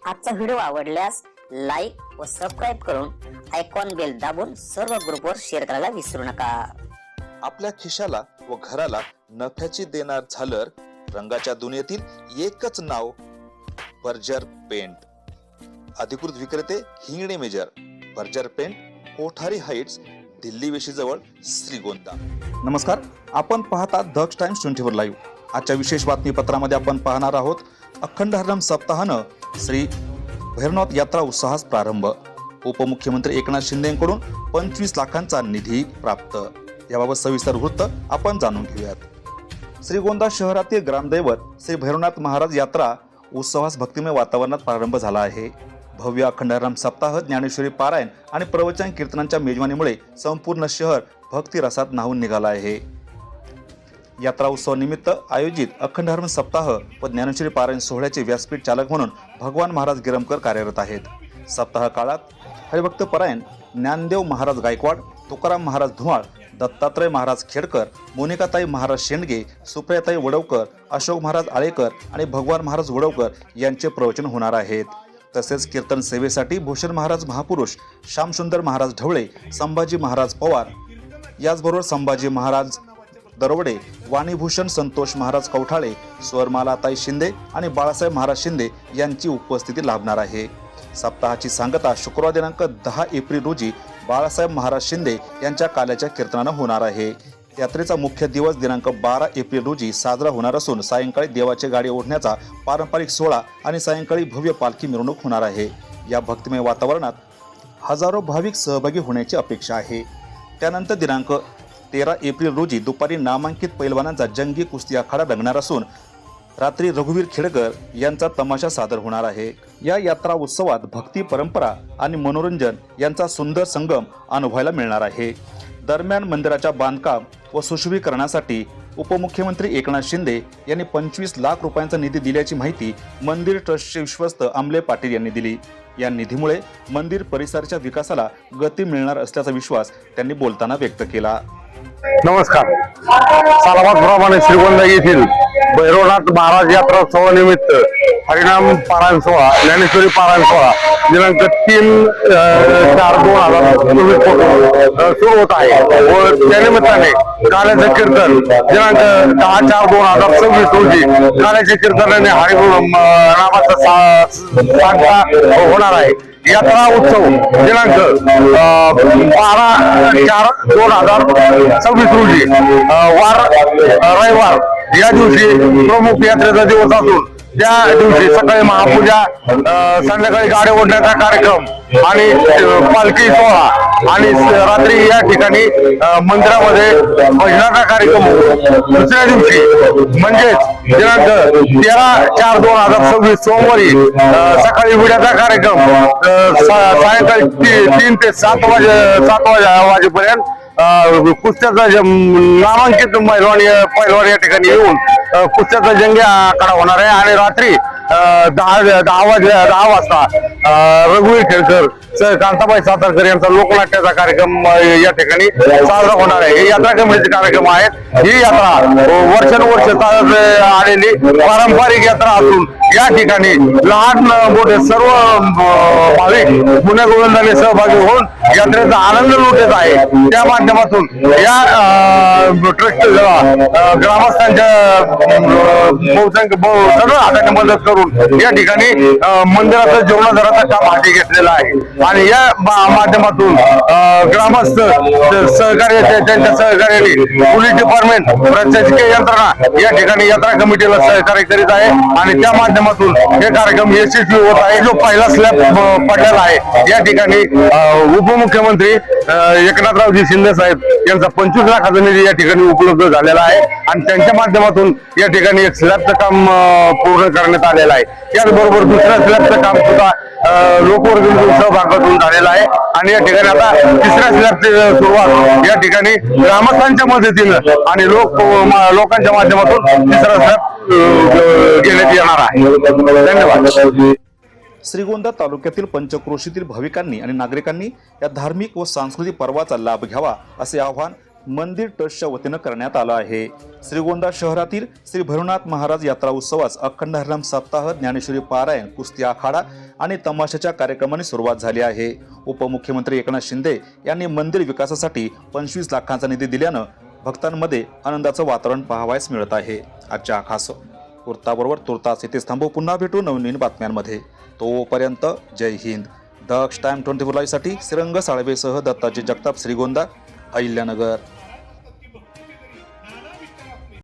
आजचा व्हिडिओ आवडल्यास लाईक व सबस्क्राईब करून आयकॉन बेल दाबून सर्व ग्रुपवर शेअर करायला विसरू नका। आपल्या खिशाला व घराला नफ्याची देणार झालर रंगाच्या दुनियेतील एकच नाव बर्जर पेंट। अधिकृत विक्रेते हिंगणे मेजर, Berger paint, Kothari heights, Delhi वेशीजवळ, श्रीगोंदा। नमस्कार, आपण पाहता दक्ष टाइम्स 24 लाईव्ह। आजच्या विशेष बातमीपत्रामध्ये आपण पाहणार आहोत अखंड हरिनाम सप्ताहानं श्री भैरवनाथ यात्रा उत्साहास प्रारंभ। उपमुख्यमंत्री एकनाथ शिंदेकडून 25 लाखांचा निधी प्राप्त। याबाबत सविस्तर वृत्त आपण जाणून घेऊयात। श्रीगोंदा शहरातील ग्रामदैवत श्री भैरवनाथ महाराज यात्रा उत्सवास भक्तिमय वातावरणात प्रारंभ झाला आहे। भव्य अखंड हरिनाम सप्ताह, ज्ञानेश्वरी पारायण आणि प्रवचन कीर्तनांच्या मेजवानीमुळे संपूर्ण शहर भक्ती रसात न्हावून निघाला आहे। यात्रा उत्सव निमित्त आयोजित अखंड हरिनाम सप्ताह व ज्ञानेश्वरी पारायण सोहळ्याचे व्यासपीठ चालक म्हणून भगवान महाराज गिरमकर कार्यरत आहेत। सप्ताह काळात हरिभक्त परायण ज्ञानदेव महाराज गायकवाड, तुकाराम महाराज धुमाळ, दत्तात्रय महाराज खेडकर, मोनिकाताई महाराज शेंडगे, सुप्रियाताई वडवकर, अशोक महाराज आळेकर आणि भगवान महाराज वडवकर यांचे प्रवचन होणार आहेत। तसेच कीर्तन सेवेसाठी भूषण महाराज महापुरुष, श्यामसुंदर महाराज ढवळे, संभाजी महाराज पवार, याचबरोबर संभाजी महाराज दरवडे, वाणीभूषण संतोष महाराज कवठाळे, स्वरमालाताई शिंदे आणि बाळासाहेब महाराज शिंदे यांची उपस्थिती लाभणार आहे। सप्ताहाची सांगता शुक्रवार दिनांक 10 एप्रिल रोजी बाळासाहेब महाराज शिंदे यांच्या काल्याच्या कीर्तनानं होणार आहे। यात्रेचा मुख्य दिवस दिनांक 12 एप्रिल रोजी साजरा होणार असून सायंकाळी देवाची गाडी ओढण्याचा पारंपरिक सोहळा आणि सायंकाळी भव्य पालखी मिरवणूक होणार आहे। या भक्तिमय वातावरणात हजारो भाविक सहभागी होण्याची अपेक्षा आहे। त्यानंतर दिनांक 13 एप्रिल रोजी दुपारी नामांकित पैलवानांचा जंगी कुस्ती आखाडा रंगणार असून रात्री रघुवीर खेडकर यांचा तमाशा सादर होणार आहे। या यात्रा उत्सवात भक्ती, परंपरा आणि मनोरंजन यांचा सुंदर संगम अनुभवायला मिळणार आहे। दरम्यान मंदिराच्या बांधकाम व सुशोभीकरणासाठी उपमुख्यमंत्री एकनाथ शिंदे यांनी 25 लाख रुपयांचा निधी दिल्याची माहिती मंदिर ट्रस्टचे विश्वस्त अमले पाटील यांनी दिली। या निधीमुळे मंदिर परिसराच्या विकासाला गती मिळणार असल्याचा विश्वास त्यांनी बोलताना व्यक्त केला। नमस्कार, सालाबादप्रमाणे श्रीगोंदा येथील भैरवनाथ महाराज यात्रा सोहळ्यानिमित्त हरिनाम पारायण सोहळा, ज्ञानेश्वरी पारायण सोहळा दिनांक 3/4/2024 सुरू होत आहे व त्यानिमित्ताने काल्याचे कीर्तन दिनांक 10/4/2026 रोजी काल्याचे कीर्तनाने हरिनामाचा सांगता होणार आहे। यात्रा उत्सव दिनांक 12/4/2026 रोजी रविवार या दिवशी प्रमुख यात्रेचा दिवस असून त्या दिवशी सकाळी महापूजा, संध्याकाळी गाड्या ओढण्याचा कार्यक्रम आणि पालखी सोहळा आणि रात्री या ठिकाणी मंदिरामध्ये भजनाचा कार्यक्रम होतो। दुसऱ्या दिवशी म्हणजेच दिनांक 13/4/2026 सोमवारी सकाळी विड्याचा कार्यक्रम सायंकाळी 3 ते 7 वाजेपर्यंत कुस्त्याचा नामांकित पैलवान या ठिकाणी येऊन कुस्त्याचा जंगी आखाडा होणार आहे आणि रात्री 10 वाजता रघुवीर खेडकर, कांताबाई सातारकर यांचा लोकनाट्याचा कार्यक्रम या ठिकाणी साजरा होणार आहे। हे यात्रा कमिटीचे कार्यक्रम आहेत। ही यात्रा वर्षानुवर्ष चालत आलेली पारंपरिक यात्रा असून या ठिकाणी लहान मोठे सर्व भाविक गुण्यागोविंदाने सहभागी होऊन यात्रेचा आनंद लुटत आहे। त्या माध्यमातून या ट्रस्ट ग्रामस्थांच्या सगळं हाताने मदत करून या ठिकाणी मंदिराचं जीर्णोद्धाराचं काम हाती घेतलेलं आहे आणि या माध्यमातून ग्रामस्थ सहकार्य, त्यांच्या सहकार्याने पोलीस डिपार्टमेंट, प्रशासकीय यंत्रणा या ठिकाणी यात्रा कमिटीला सहकार्य करीत आहे आणि त्या माध्यमातून हे कार्यक्रम यशस्वी होत आहे। जो पहिला स्लॅब पडलेला आहे या ठिकाणी उपमुख्यमंत्री एकनाथरावजी शिंदे साहेब यांचा 25 लाखाचा निधी या ठिकाणी उपलब्ध झालेला आहे आणि त्यांच्या माध्यमातून या ठिकाणी एक स्लॅबचं काम पूर्ण करण्यात आलेलं आहे। त्याचबरोबर दुसऱ्या स्लॅबचं काम सुद्धा लोकवर्गणीतून सहभागातून झालेलं आहे आणि या ठिकाणी आता तिसऱ्या स्लॅबची सुरुवात या ठिकाणी ग्रामस्थांच्या मदतीनं आणि लोकांच्या माध्यमातून तिसरा स्लॅब घेण्यात येणार आहे। धन्यवाद। श्रीगोंदा तालुक्यातील पंचक्रोशीतील भाविकांनी आणि नागरिकांनी या धार्मिक व सांस्कृतिक पर्वाचा लाभ घ्यावा असे आवाहन मंदिर ट्रस्टच्या वतीनं करण्यात आलं आहे। श्रीगोंदा शहरातील श्री भैरवनाथ महाराज यात्रा उत्सवास अखंड हरिनाम सप्ताह, ज्ञानेश्वरी पारायण, कुस्ती आखाडा आणि तमाशाच्या कार्यक्रमांनी सुरुवात झाली आहे. उपमुख्यमंत्री एकनाथ शिंदे यांनी मंदिर विकासासाठी 25 लाखांचा निधी दिल्यानं भक्तांमध्ये आनंदाचं वातावरण पाहावयास मिळत आहे. आजच्या खास वृत्ताबरोबर तुर्तास इथेच थांबू. पुन्हा भेटू नवीन बातम्यांमध्ये. तोपर्यंत जय हिंद. दक्ष टाइम 24 लाईव्हसाठी श्रीरंग साळवेसह दत्ताजी जगताप, श्रीगोंदा, अहिल्यानगर.